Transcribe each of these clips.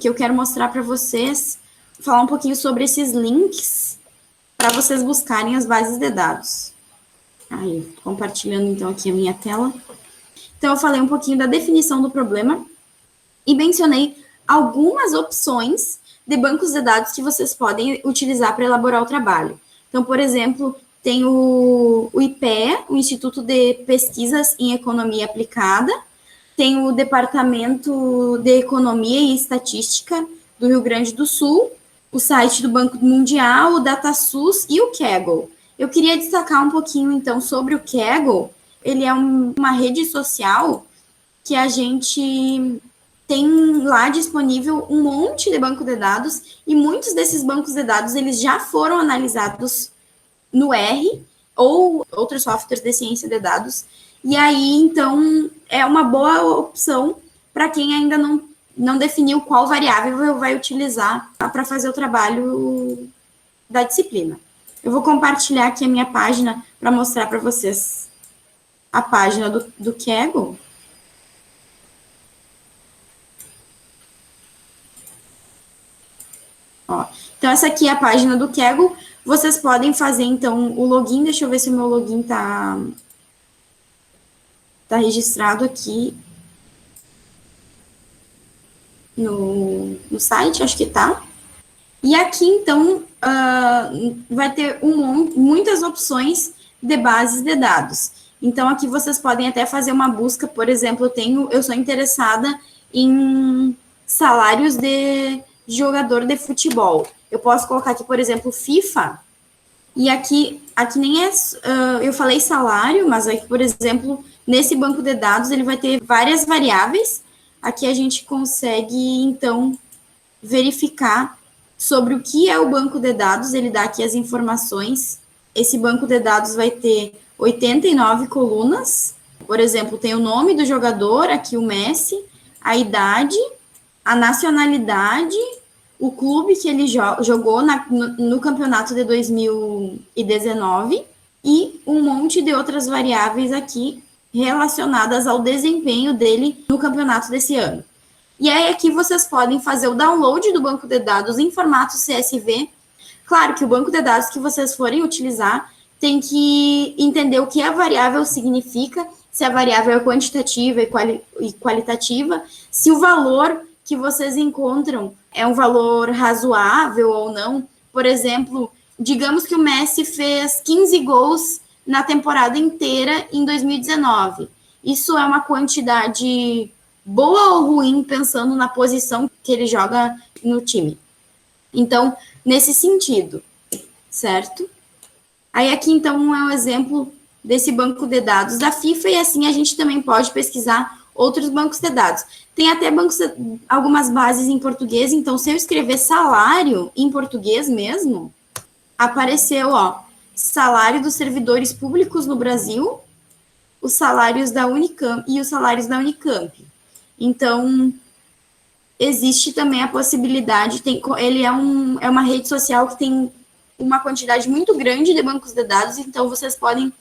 que eu quero mostrar para vocês, falar um pouquinho sobre esses links para vocês buscarem as bases de dados. Aí, compartilhando então aqui a minha tela. Então, eu falei um pouquinho da definição do problema e mencionei algumas opções de bancos de dados que vocês podem utilizar para elaborar o trabalho. Então, por exemplo, tem o IPEA, o Instituto de Pesquisas em Economia Aplicada, tem o Departamento de Economia e Estatística do Rio Grande do Sul, o site do Banco Mundial, o DataSUS e o Kaggle. Eu queria destacar um pouquinho, então, sobre o Kaggle. Ele é uma rede social que a gente tem lá disponível um monte de banco de dados, e muitos desses bancos de dados eles já foram analisados no R ou outros softwares de ciência de dados, e aí, então, é uma boa opção para quem ainda não definiu qual variável vai utilizar para fazer o trabalho da disciplina. Eu vou compartilhar aqui a minha página para mostrar para vocês a página do Kaggle. Ó, então, essa aqui é a página do Kaggle. Vocês podem fazer, então, o login. Deixa eu ver se o meu login tá registrado aqui no site, acho que tá. E aqui, então, vai ter muitas opções de bases de dados. Então, aqui vocês podem até fazer uma busca, por exemplo, eu sou interessada em salários de jogador de futebol. Eu posso colocar aqui, por exemplo, FIFA, e aqui nem é, eu falei salário, mas aqui, por exemplo, nesse banco de dados, ele vai ter várias variáveis. Aqui a gente consegue, então, verificar sobre o que é o banco de dados, ele dá aqui as informações. Esse banco de dados vai ter 89 colunas. Por exemplo, tem o nome do jogador, aqui o Messi, a idade, a nacionalidade, o clube que ele jogou no campeonato de 2019 e um monte de outras variáveis aqui relacionadas ao desempenho dele no campeonato desse ano. E aí aqui vocês podem fazer o download do banco de dados em formato CSV. Claro que o banco de dados que vocês forem utilizar tem que entender o que a variável significa, se a variável é quantitativa e qualitativa, se o valor que vocês encontram é um valor razoável ou não. Por exemplo, digamos que o Messi fez 15 gols na temporada inteira em 2019. Isso é uma quantidade boa ou ruim, pensando na posição que ele joga no time. Então, nesse sentido, certo? Aí aqui, então, é um exemplo desse banco de dados da FIFA, e assim a gente também pode pesquisar outros bancos de dados. Tem até algumas bases em português, então, se eu escrever salário em português mesmo, apareceu, ó, salário dos servidores públicos no Brasil, os salários da Unicamp e os salários da Unicamp. Então, existe também a possibilidade, ele é uma rede social que tem uma quantidade muito grande de bancos de dados, então vocês podem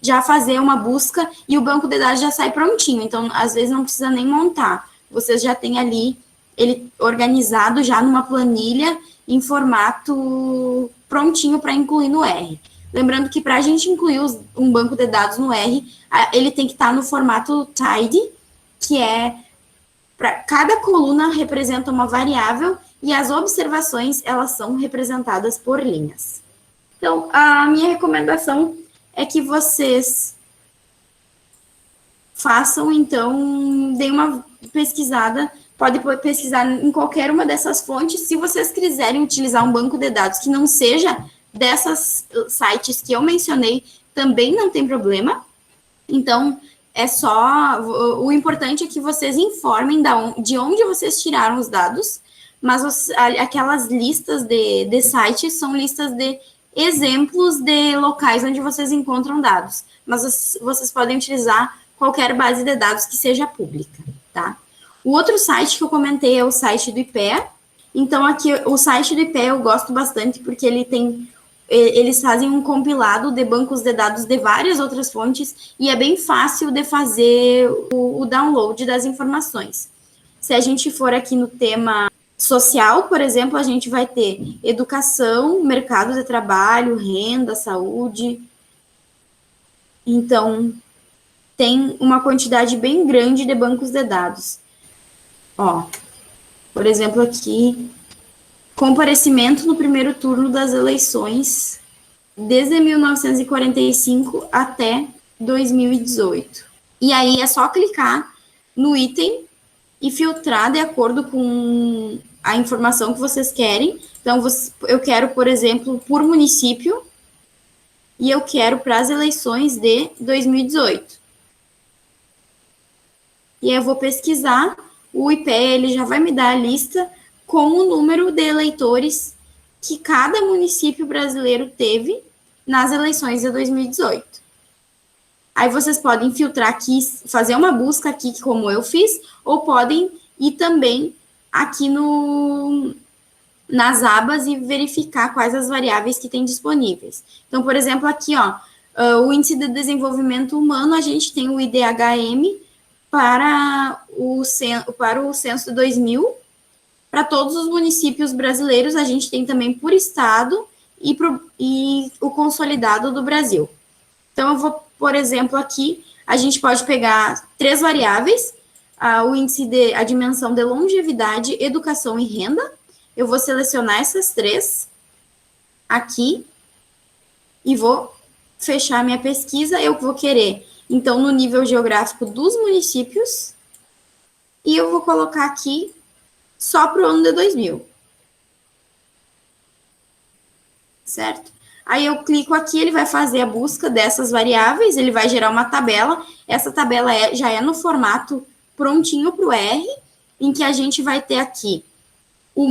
já fazer uma busca e o banco de dados já sai prontinho, então às vezes não precisa nem montar, vocês já têm ali ele organizado já numa planilha em formato prontinho para incluir no R. Lembrando que para a gente incluir um banco de dados no R, ele tem que estar no formato tidy, que é para cada coluna representa uma variável e as observações elas são representadas por linhas. Então, a minha recomendação é que vocês façam, então, deem uma pesquisada, pode pesquisar em qualquer uma dessas fontes. Se vocês quiserem utilizar um banco de dados que não seja dessas sites que eu mencionei, também não tem problema. Então, o importante é que vocês informem de onde vocês tiraram os dados, mas aquelas listas de sites são listas de exemplos de locais onde vocês encontram dados, mas vocês podem utilizar qualquer base de dados que seja pública, tá? O outro site que eu comentei é o site do IPEA. Então, aqui, o site do IPEA eu gosto bastante porque eles fazem um compilado de bancos de dados de várias outras fontes e é bem fácil de fazer o download das informações. Se a gente for aqui no tema social, por exemplo, a gente vai ter educação, mercado de trabalho, renda, saúde. Então, tem uma quantidade bem grande de bancos de dados. Ó, por exemplo, aqui, comparecimento no primeiro turno das eleições desde 1945 até 2018. E aí é só clicar no item e filtrar de acordo com a informação que vocês querem. Então, eu quero, por exemplo, por município, e eu quero para as eleições de 2018. E aí eu vou pesquisar, o IPE ele já vai me dar a lista com o número de eleitores que cada município brasileiro teve nas eleições de 2018. Aí vocês podem filtrar aqui, fazer uma busca aqui, como eu fiz, ou podem ir também aqui nas abas e verificar quais as variáveis que tem disponíveis. Então, por exemplo, aqui, ó, o Índice de Desenvolvimento Humano, a gente tem o IDHM para o censo de 2000. Para todos os municípios brasileiros, a gente tem também por estado e o consolidado do Brasil. Então, eu vou, por exemplo, aqui, a gente pode pegar 3 variáveis, o índice a dimensão de longevidade, educação e renda. Eu vou selecionar essas 3 aqui e vou fechar minha pesquisa. Eu vou querer, então, no nível geográfico dos municípios, e eu vou colocar aqui só para o ano de 2000. Certo? Aí eu clico aqui, ele vai fazer a busca dessas variáveis, ele vai gerar uma tabela. Essa tabela já é no formato prontinho para o R, em que a gente vai ter aqui o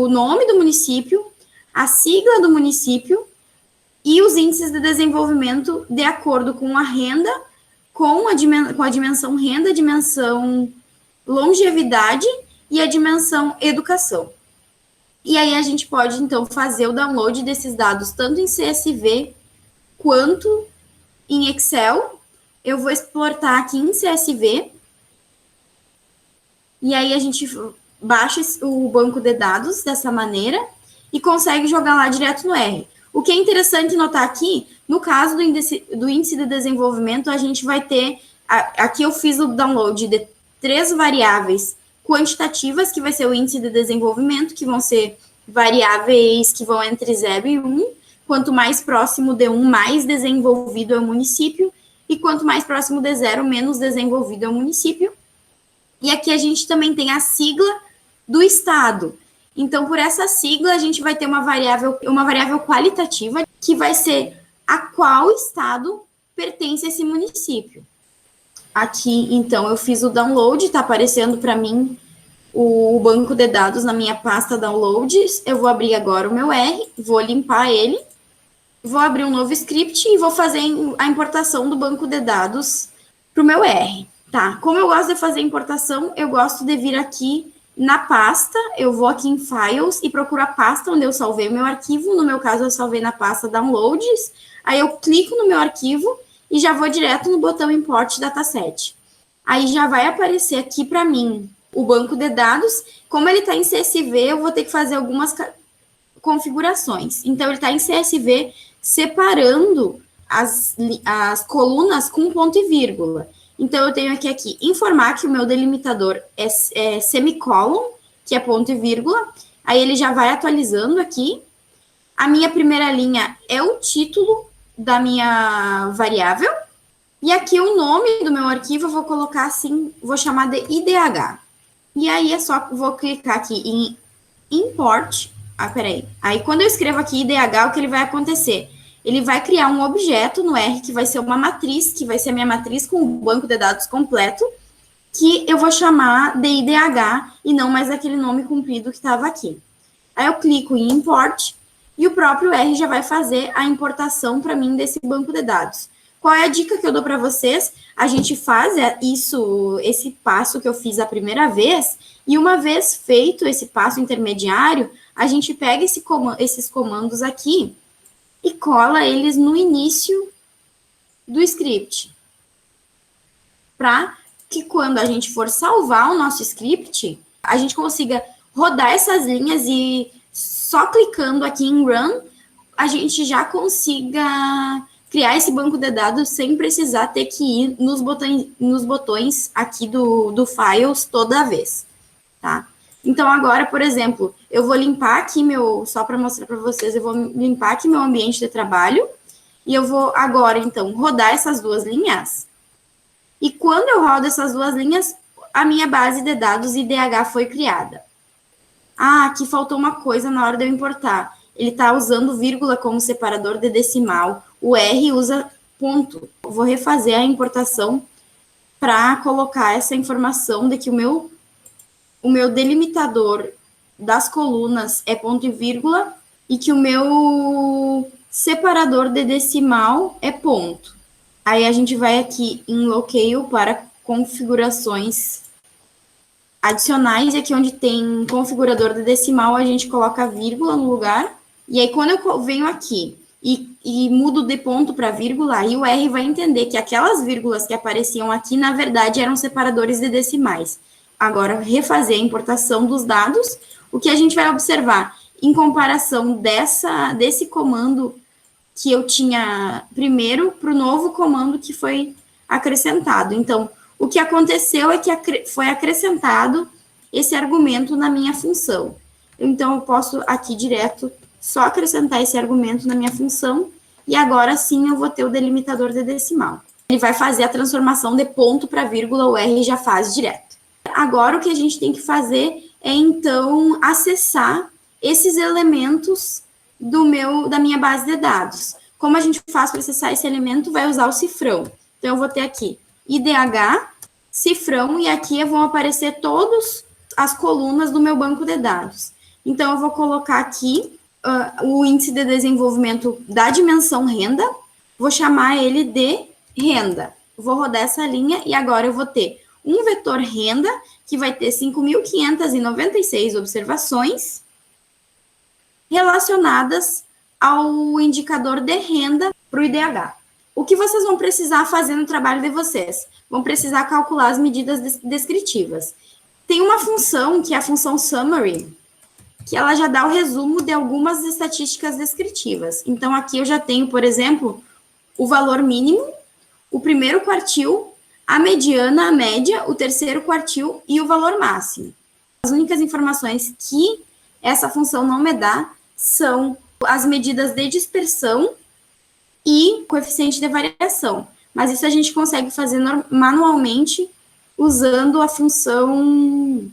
nome do município, a sigla do município e os índices de desenvolvimento de acordo com a renda, com a dimensão renda, a dimensão longevidade e a dimensão educação. E aí a gente pode, então, fazer o download desses dados tanto em CSV quanto em Excel. Eu vou exportar aqui em CSV. E aí a gente baixa o banco de dados dessa maneira e consegue jogar lá direto no R. O que é interessante notar aqui, no caso do índice de desenvolvimento, a gente vai ter... Aqui eu fiz o download de 3 variáveis quantitativas, que vai ser o índice de desenvolvimento, que vão ser variáveis que vão entre 0 e 1. Quanto mais próximo de 1, mais desenvolvido é o município. E quanto mais próximo de 0, menos desenvolvido é o município. E aqui a gente também tem a sigla do estado. Então, por essa sigla, a gente vai ter uma variável qualitativa, que vai ser a qual estado pertence a esse município. Aqui, então, eu fiz o download, está aparecendo para mim o banco de dados na minha pasta downloads. Eu vou abrir agora o meu R, vou limpar ele, vou abrir um novo script e vou fazer a importação do banco de dados para o meu R. Tá, como eu gosto de fazer importação, eu gosto de vir aqui na pasta, eu vou aqui em Files e procuro a pasta onde eu salvei o meu arquivo. No meu caso, eu salvei na pasta Downloads. Aí eu clico no meu arquivo e já vou direto no botão Import Dataset. Aí já vai aparecer aqui para mim o banco de dados. Como ele está em CSV, eu vou ter que fazer algumas configurações. Então, ele está em CSV separando as colunas com ponto e vírgula. Então, eu tenho aqui informar que o meu delimitador é semicolon, que é ponto e vírgula. Aí, ele já vai atualizando aqui. A minha primeira linha é o título da minha variável. E aqui o nome do meu arquivo eu vou colocar assim, vou chamar de IDH. E aí, vou clicar aqui em Import. Peraí. Aí, quando eu escrevo aqui IDH, o que ele vai acontecer? Ele vai criar um objeto no R, que vai ser uma matriz, que vai ser a minha matriz com o banco de dados completo, que eu vou chamar de IDH e não mais aquele nome comprido que estava aqui. Aí eu clico em Import e o próprio R já vai fazer a importação para mim desse banco de dados. Qual é a dica que eu dou para vocês? A gente faz esse passo que eu fiz a primeira vez, e uma vez feito esse passo intermediário, a gente pega esses comandos aqui e cola eles no início do script, para que quando a gente for salvar o nosso script, a gente consiga rodar essas linhas e só clicando aqui em Run, a gente já consiga criar esse banco de dados sem precisar ter que ir nos botões aqui do Files toda vez, tá? Então, agora, por exemplo, eu vou limpar aqui só para mostrar para vocês, eu vou limpar aqui meu ambiente de trabalho, e eu vou agora, então, rodar essas duas linhas. E quando eu rodo essas duas linhas, a minha base de dados IDH foi criada. Ah, aqui faltou uma coisa na hora de eu importar. Ele está usando vírgula como separador de decimal. O R usa ponto. Eu vou refazer a importação para colocar essa informação de que o meu delimitador das colunas é ponto e vírgula e que o meu separador de decimal é ponto. Aí a gente vai aqui em Locale para configurações adicionais, e aqui onde tem configurador de decimal, a gente coloca vírgula no lugar, e aí quando eu venho aqui e mudo de ponto para vírgula, aí o R vai entender que aquelas vírgulas que apareciam aqui, na verdade, eram separadores de decimais. Agora, refazer a importação dos dados, o que a gente vai observar, em comparação desse comando que eu tinha primeiro para o novo comando que foi acrescentado. Então, o que aconteceu é que foi acrescentado esse argumento na minha função. Então, eu posso aqui direto só acrescentar esse argumento na minha função, e agora sim eu vou ter o delimitador de decimal. Ele vai fazer a transformação de ponto para vírgula, o R já faz direto. Agora, o que a gente tem que fazer é, então, acessar esses elementos da minha base de dados. Como a gente faz para acessar esse elemento? Vai usar o cifrão. Então, eu vou ter aqui IDH, cifrão, e aqui vão aparecer todas as colunas do meu banco de dados. Então, eu vou colocar aqui o índice de desenvolvimento da dimensão renda, vou chamar ele de renda. Vou rodar essa linha e agora eu vou ter um vetor renda, que vai ter 5.596 observações relacionadas ao indicador de renda para o IDH. O que vocês vão precisar fazer no trabalho de vocês? Vão precisar calcular as medidas descritivas. Tem uma função, que é a função summary, que ela já dá o resumo de algumas estatísticas descritivas. Então, aqui eu já tenho, por exemplo, o valor mínimo, o primeiro quartil, a mediana, a média, o terceiro quartil e o valor máximo. As únicas informações que essa função não me dá são as medidas de dispersão e coeficiente de variação. Mas isso a gente consegue fazer manualmente usando a função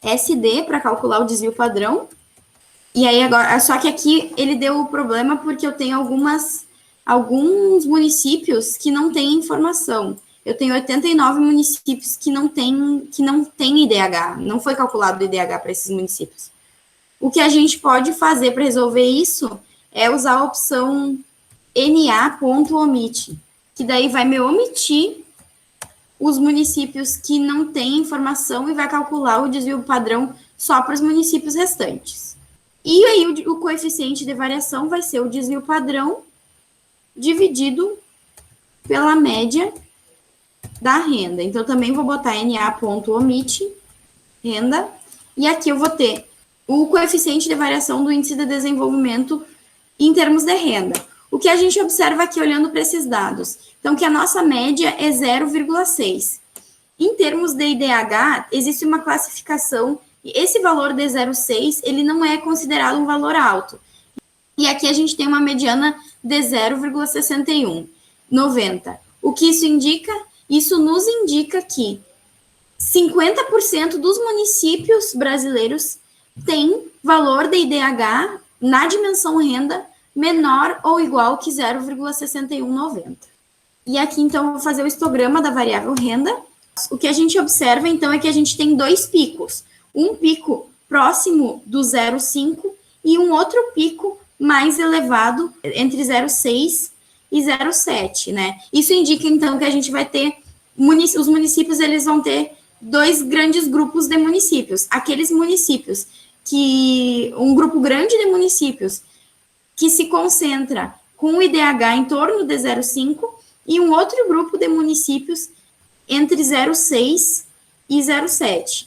SD para calcular o desvio padrão. E aí agora, só que aqui ele deu o problema porque eu tenho alguns municípios que não têm informação. Eu tenho 89 municípios que não têm IDH, não foi calculado o IDH para esses municípios. O que a gente pode fazer para resolver isso é usar a opção NA.omit, que daí vai me omitir os municípios que não têm informação e vai calcular o desvio padrão só para os municípios restantes. E aí o coeficiente de variação vai ser o desvio padrão dividido pela média da renda. Então, também vou botar NA.omit, renda, e aqui eu vou ter o coeficiente de variação do índice de desenvolvimento em termos de renda. O que a gente observa aqui olhando para esses dados? Então, que a nossa média é 0,6. Em termos de IDH, existe uma classificação, e esse valor de 0,6, ele não é considerado um valor alto. E aqui a gente tem uma mediana de 0,61, 90. O que isso indica? Isso nos indica que 50% dos municípios brasileiros têm valor de IDH na dimensão renda menor ou igual que 0,6190. E aqui, então, eu vou fazer o histograma da variável renda. O que a gente observa, então, é que a gente tem dois picos. Um pico próximo do 0,5 e um outro pico mais elevado entre 0,6 e 0,7, né? Isso indica, então, que a gente vai ter os municípios, eles vão ter dois grandes grupos de municípios. Aqueles municípios um grupo grande de municípios que se concentra com o IDH em torno de 0,5 e um outro grupo de municípios entre 0,6 e 0,7,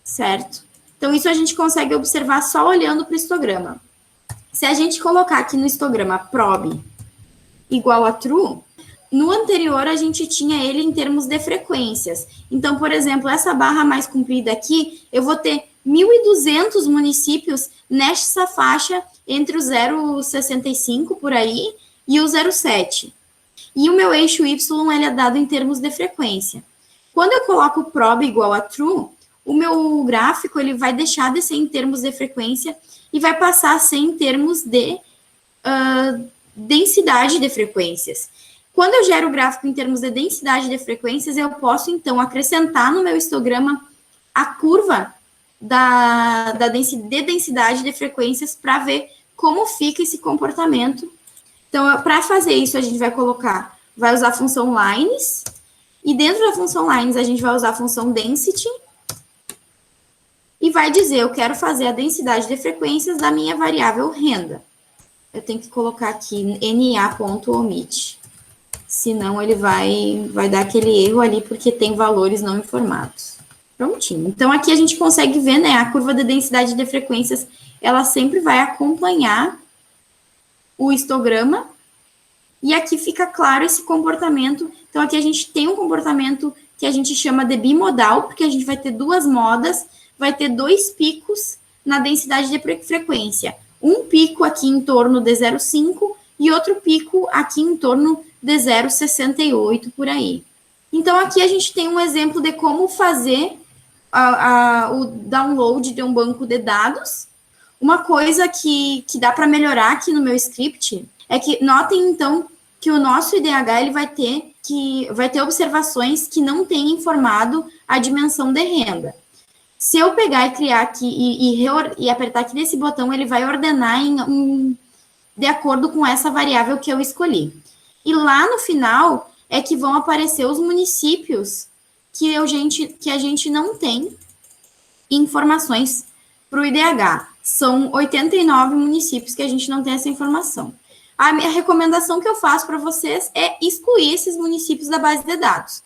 certo? Então, isso a gente consegue observar só olhando para o histograma. Se a gente colocar aqui no histograma prob igual a true, no anterior a gente tinha ele em termos de frequências. Então, por exemplo, essa barra mais comprida aqui, eu vou ter 1.200 municípios nessa faixa entre o 0,65 por aí e o 0,7. E o meu eixo Y ele é dado em termos de frequência. Quando eu coloco prob igual a true, o meu gráfico ele vai deixar de ser em termos de frequência e vai passar a ser em termos de densidade de frequências. Quando eu gero o gráfico em termos de densidade de frequências, eu posso, então, acrescentar no meu histograma a curva de densidade de frequências para ver como fica esse comportamento. Então, para fazer isso, a gente vai usar a função lines, e dentro da função lines, a gente vai usar a função density, e vai dizer, eu quero fazer a densidade de frequências da minha variável renda. Eu tenho que colocar aqui na.omit, senão ele vai dar aquele erro ali, porque tem valores não informados. Prontinho. Então, aqui a gente consegue ver, né, a curva de densidade de frequências, ela sempre vai acompanhar o histograma, e aqui fica claro esse comportamento. Então, aqui a gente tem um comportamento que a gente chama de bimodal, porque a gente vai ter duas modas, vai ter dois picos na densidade de frequência. Um pico aqui em torno de 0,5 e outro pico aqui em torno de 0,68 por aí. Então, aqui a gente tem um exemplo de como fazer o download de um banco de dados. Uma coisa que dá para melhorar aqui no meu script é que, notem, então, que o nosso IDH ele vai ter observações que não têm informado a dimensão de renda. Se eu pegar e criar aqui e apertar aqui nesse botão, ele vai ordenar de acordo com essa variável que eu escolhi. E lá no final é que vão aparecer os municípios que a gente não tem informações para o IDH. São 89 municípios que a gente não tem essa informação. A minha recomendação que eu faço para vocês é excluir esses municípios da base de dados.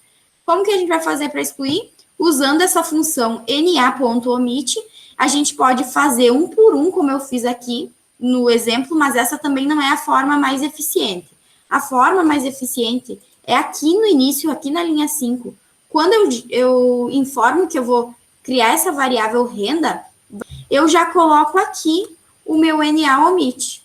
Como que a gente vai fazer para excluir? Usando essa função na.omit, a gente pode fazer um por um, como eu fiz aqui no exemplo, mas essa também não é a forma mais eficiente. A forma mais eficiente é aqui no início, aqui na linha 5. Quando eu informo que eu vou criar essa variável renda, eu já coloco aqui o meu na.omit.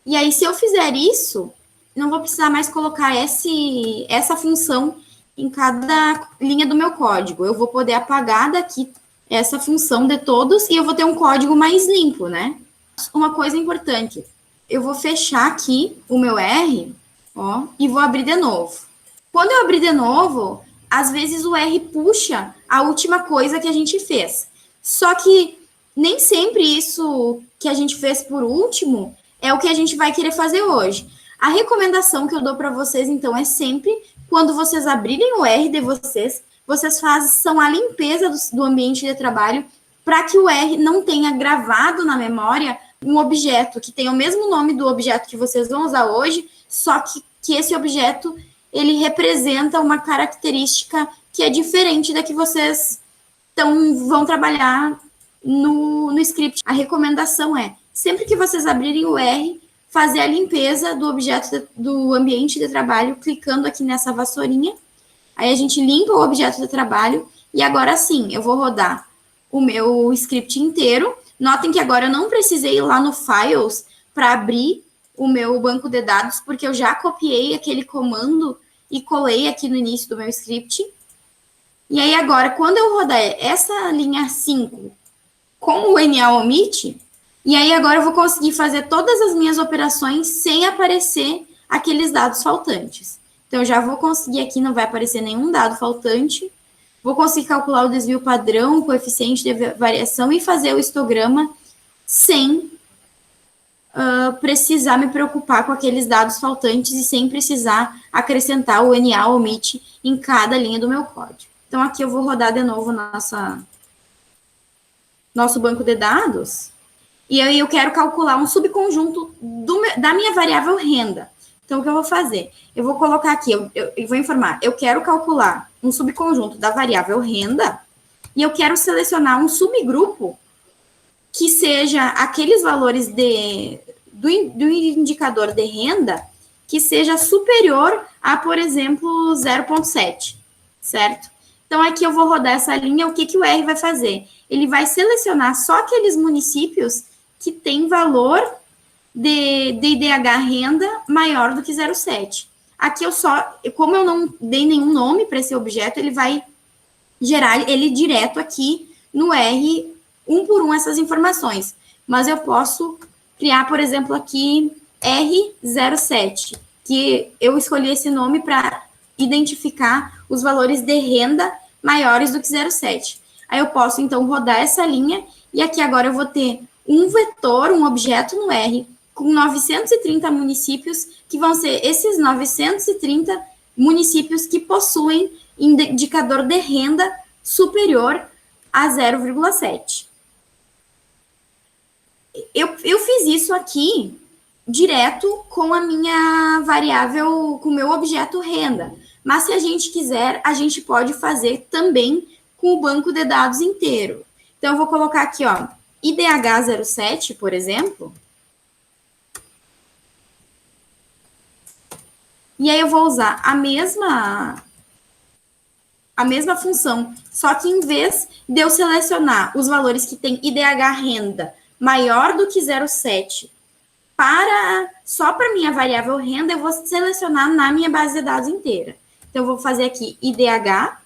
E aí, se eu fizer isso, não vou precisar mais colocar essa função em cada linha do meu código. Eu vou poder apagar daqui essa função de todos e eu vou ter um código mais limpo, né? Uma coisa importante, eu vou fechar aqui o meu R, ó, e vou abrir de novo. Quando eu abrir de novo, às vezes o R puxa a última coisa que a gente fez. Só que nem sempre isso que a gente fez por último é o que a gente vai querer fazer hoje. A recomendação que eu dou para vocês, então, é sempre, quando vocês abrirem o R de vocês façam a limpeza do ambiente de trabalho para que o R não tenha gravado na memória um objeto que tem o mesmo nome do objeto que vocês vão usar hoje, só que esse objeto, ele representa uma característica que é diferente da que vocês vão trabalhar no script. A recomendação é, sempre que vocês abrirem o R, fazer a limpeza do objeto do ambiente de trabalho, clicando aqui nessa vassourinha. Aí a gente limpa o objeto de trabalho e agora sim, eu vou rodar o meu script inteiro. Notem que agora eu não precisei ir lá no Files para abrir o meu banco de dados, porque eu já copiei aquele comando e colei aqui no início do meu script. E aí agora, quando eu rodar essa linha 5 com o na.omit, e aí agora eu vou conseguir fazer todas as minhas operações sem aparecer aqueles dados faltantes. Então, eu já vou conseguir aqui, não vai aparecer nenhum dado faltante. Vou conseguir calcular o desvio padrão, o coeficiente de variação e fazer o histograma sem precisar me preocupar com aqueles dados faltantes e sem precisar acrescentar o na.omit em cada linha do meu código. Então, aqui eu vou rodar de novo nosso banco de dados. E aí eu quero calcular um subconjunto da minha variável renda. Então, o que eu vou fazer? Eu vou colocar aqui, eu vou informar, eu quero calcular um subconjunto da variável renda e eu quero selecionar um subgrupo que seja aqueles valores do indicador de renda que seja superior a, por exemplo, 0,7, certo? Então, aqui eu vou rodar essa linha, o que o R vai fazer? Ele vai selecionar só aqueles municípios que têm valor de IDH renda maior do que 0,7. Aqui como eu não dei nenhum nome para esse objeto, ele vai gerar ele direto aqui no R, um por um, essas informações. Mas eu posso criar, por exemplo, aqui R07, que eu escolhi esse nome para identificar os valores de renda maiores do que 0,7. Aí eu posso, então, rodar essa linha, e aqui agora eu vou ter um vetor, um objeto no R, com 930 municípios, que vão ser esses 930 municípios que possuem indicador de renda superior a 0,7. Eu fiz isso aqui direto com a minha variável, com o meu objeto renda. Mas se a gente quiser, a gente pode fazer também com o banco de dados inteiro. Então, eu vou colocar aqui, ó, IDH 07, por exemplo. E aí eu vou usar a mesma função, só que em vez de eu selecionar os valores que tem IDH renda maior do que 0,7 só para minha variável renda, eu vou selecionar na minha base de dados inteira. Então, eu vou fazer aqui IDH.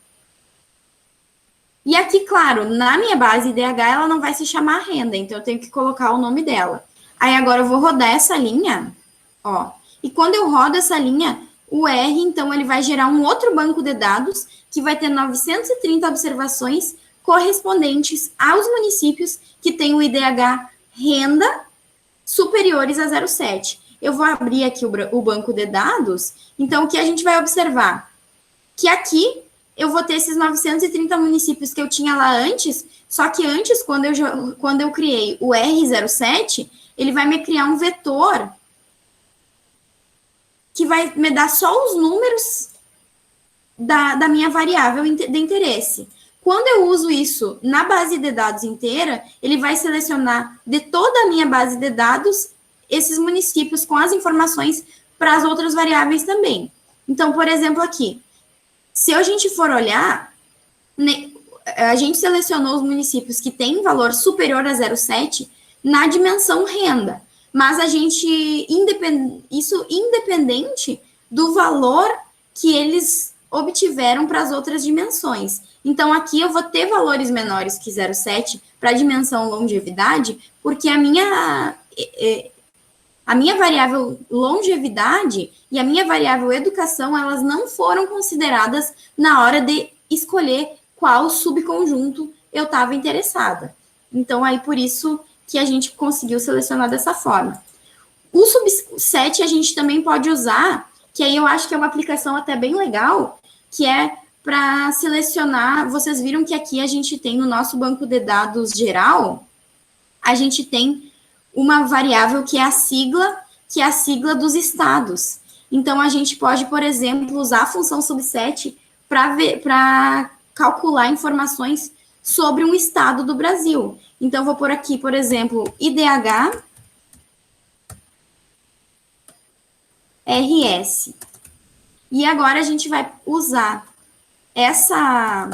E aqui, claro, na minha base IDH, ela não vai se chamar renda, então eu tenho que colocar o nome dela. Aí, agora eu vou rodar essa linha, ó. E quando eu rodo essa linha, o R, então, ele vai gerar um outro banco de dados que vai ter 930 observações correspondentes aos municípios que têm o IDH renda superiores a 0,7. Eu vou abrir aqui o banco de dados, então o que a gente vai observar? Que aqui eu vou ter esses 930 municípios que eu tinha lá antes, só que antes, quando eu criei o R07, ele vai me criar um vetor que vai me dar só os números da minha variável de interesse. Quando eu uso isso na base de dados inteira, ele vai selecionar de toda a minha base de dados esses municípios com as informações para as outras variáveis também. Então, por exemplo, aqui, se a gente for olhar, a gente selecionou os municípios que têm valor superior a 0,7 na dimensão renda, mas a gente, isso independente do valor que eles obtiveram para as outras dimensões. Então, aqui eu vou ter valores menores que 0,7 para a dimensão longevidade, porque a minha variável longevidade e a minha variável educação, elas não foram consideradas na hora de escolher qual subconjunto eu estava interessada. Então, aí por isso que a gente conseguiu selecionar dessa forma. O subset a gente também pode usar, que aí eu acho que é uma aplicação até bem legal, que é para selecionar. Vocês viram que aqui a gente tem no nosso banco de dados geral, a gente tem uma variável que é a sigla dos estados. Então, a gente pode, por exemplo, usar a função subset para calcular informações sobre um estado do Brasil. Então, vou pôr aqui, por exemplo, IDH RS. E agora a gente vai usar essa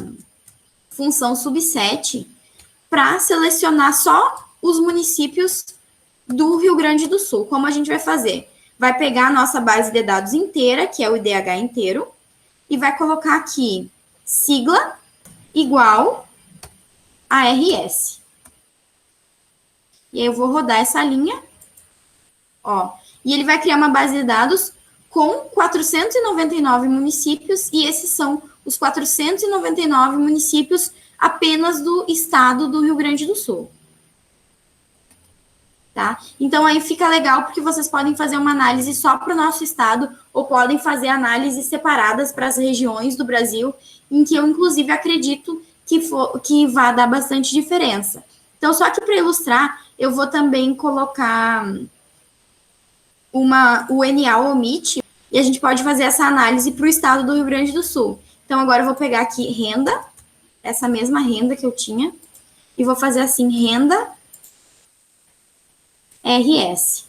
função subset para selecionar só os municípios do Rio Grande do Sul. Como a gente vai fazer? Vai pegar a nossa base de dados inteira, que é o IDH inteiro, e vai colocar aqui sigla igual a RS. E aí eu vou rodar essa linha, ó, e ele vai criar uma base de dados com 499 municípios, e esses são os 499 municípios apenas do estado do Rio Grande do Sul. Tá? Então, aí fica legal, porque vocês podem fazer uma análise só para o nosso estado, ou podem fazer análises separadas para as regiões do Brasil, em que eu, inclusive, acredito que vai dar bastante diferença. Então, só que para ilustrar, eu vou também colocar o NA omit, e a gente pode fazer essa análise para o estado do Rio Grande do Sul. Então, agora eu vou pegar aqui renda, essa mesma renda que eu tinha, e vou fazer assim, renda RS.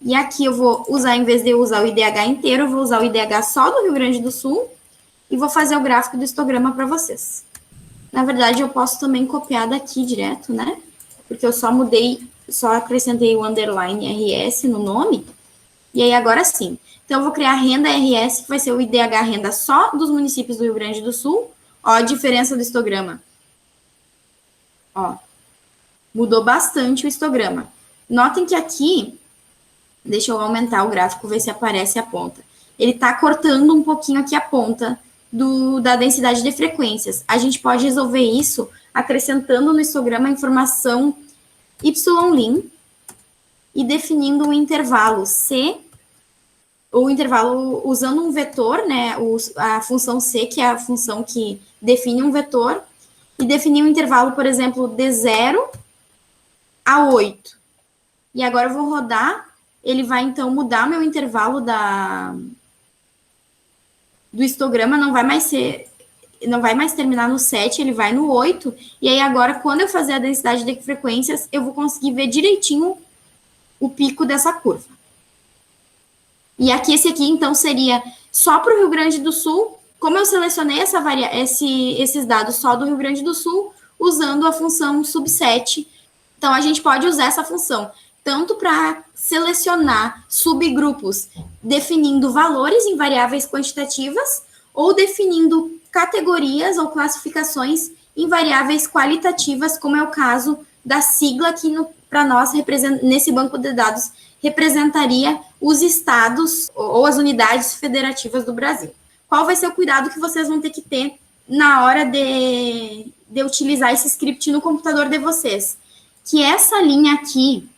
E aqui eu vou usar, em vez de eu usar o IDH inteiro, eu vou usar o IDH só do Rio Grande do Sul e vou fazer o gráfico do histograma para vocês. Na verdade, eu posso também copiar daqui direto, né? Porque eu só acrescentei o underline RS no nome. E aí, agora sim. Então, eu vou criar a renda RS, que vai ser o IDH renda só dos municípios do Rio Grande do Sul. Ó, a diferença do histograma. Ó, mudou bastante o histograma. Notem que aqui, deixa eu aumentar o gráfico, ver se aparece a ponta. Ele está cortando um pouquinho aqui a ponta da densidade de frequências. A gente pode resolver isso acrescentando no histograma a informação YLIN e definindo um intervalo C, ou intervalo usando um vetor, né, a função C, que é a função que define um vetor, e definir um intervalo, por exemplo, de 0 a 8. E agora eu vou rodar, ele vai então mudar meu intervalo do histograma, não vai mais terminar no 7, ele vai no 8, e aí agora, quando eu fazer a densidade de frequências, eu vou conseguir ver direitinho o pico dessa curva. E aqui, esse aqui, então, seria só para o Rio Grande do Sul. Como eu selecionei esses dados só do Rio Grande do Sul, usando a função subset, então a gente pode usar essa função tanto para selecionar subgrupos definindo valores em variáveis quantitativas ou definindo categorias ou classificações em variáveis qualitativas, como é o caso da sigla que para nós, nesse banco de dados, representaria os estados ou as unidades federativas do Brasil. Qual vai ser o cuidado que vocês vão ter que ter na hora de utilizar esse script no computador de vocês? Que essa linha aqui,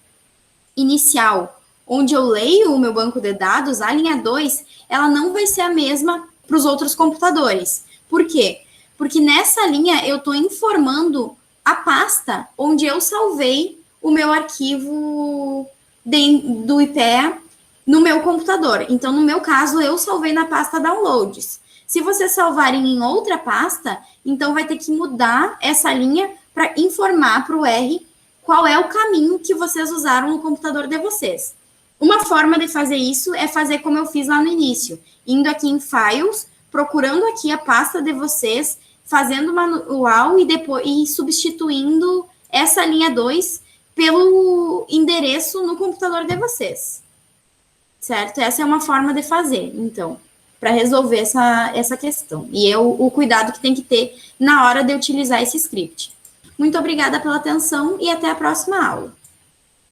inicial, onde eu leio o meu banco de dados, a linha 2, ela não vai ser a mesma para os outros computadores. Por quê? Porque nessa linha eu estou informando a pasta onde eu salvei o meu arquivo do IPEA no meu computador. Então, no meu caso, eu salvei na pasta downloads. Se vocês salvarem em outra pasta, então vai ter que mudar essa linha para informar para o R qual é o caminho que vocês usaram no computador de vocês. Uma forma de fazer isso é fazer como eu fiz lá no início, indo aqui em Files, procurando aqui a pasta de vocês, fazendo manual e substituindo essa linha 2 pelo endereço no computador de vocês. Certo? Essa é uma forma de fazer, então, para resolver essa questão. E é o cuidado que tem que ter na hora de utilizar esse script. Muito obrigada pela atenção e até a próxima aula.